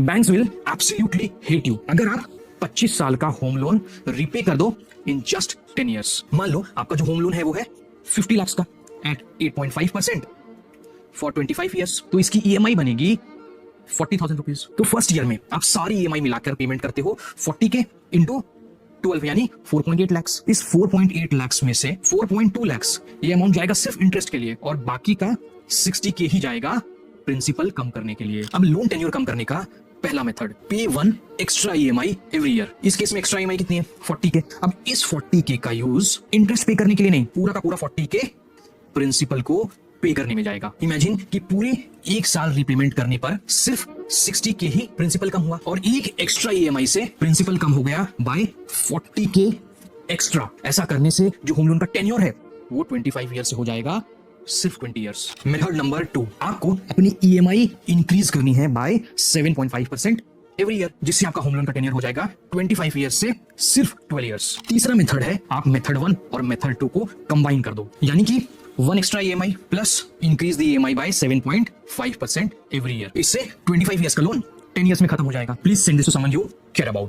Banks will absolutely hate you अगर आप 25 साल का होम लोन रीपे कर दो इन जस्ट 10 ईयर्स। मान लो आपका जो होम लोन है वो है 50 लाख का एट 8.5% फॉर 25 ईयर्स, तो इसकी ईएमआई बनेगी 40,000 रुपीज। तो फर्स्ट ईयर में आप सारी ईएमआई मिलाकर पेमेंट करते हो 40 के इंटू 12 यानी 4.8 लाख। इस 4.8 लाख में से 4.2 लाख ये अमाउंट जाएगा सिर्फ इंटरेस्ट के लिए और बाकी का 60 के ही जाएगा प्रिंसिपल कम करने के लिए। अब लोन टेन्योर कम करने का पहला मेथड, पे one extra EMI every year. इस केस में एक्स्ट्रा ईएमआई कितनी है? 40 के। अब इस 40 के का यूज इंटरेस्ट पे करने के लिए नहीं, पूरा का पूरा 40 के प्रिंसिपल को पे करने में जाएगा। इमेजिन कि पूरे एक साल रिपेमेंट करने पर सिर्फ 60 के ही प्रिंसिपल कम हुआ और एक एक्स्ट्रा ईएमआई से प्रिंसिपल कम हो गया बाय 40 के एक्स्ट्रा। ऐसा करने से जो होम लोन का टेन्योर है वो 25 ईयर से हो जाएगा सिर्फ 20 ईयर्स। मेथड नंबर 2, आपको अपनी ईएमआई इंक्रीज करनी है बाय 7.5% एवरी ईयर, जिससे आपका होम लोन का टेन्योर हो जाएगा 25 ईयर्स से सिर्फ 12 ईयर्स। तीसरा मेथड है, आप मेथड 1 और मेथड 2 को कंबाइन कर दो, यानी कि 1 extra EMI plus increase the EMI by 7.5% every year. इससे 25 ईयर्स का लोन 10 ईयर्स में खत्म हो जाएगा। Please send this to someone you care about.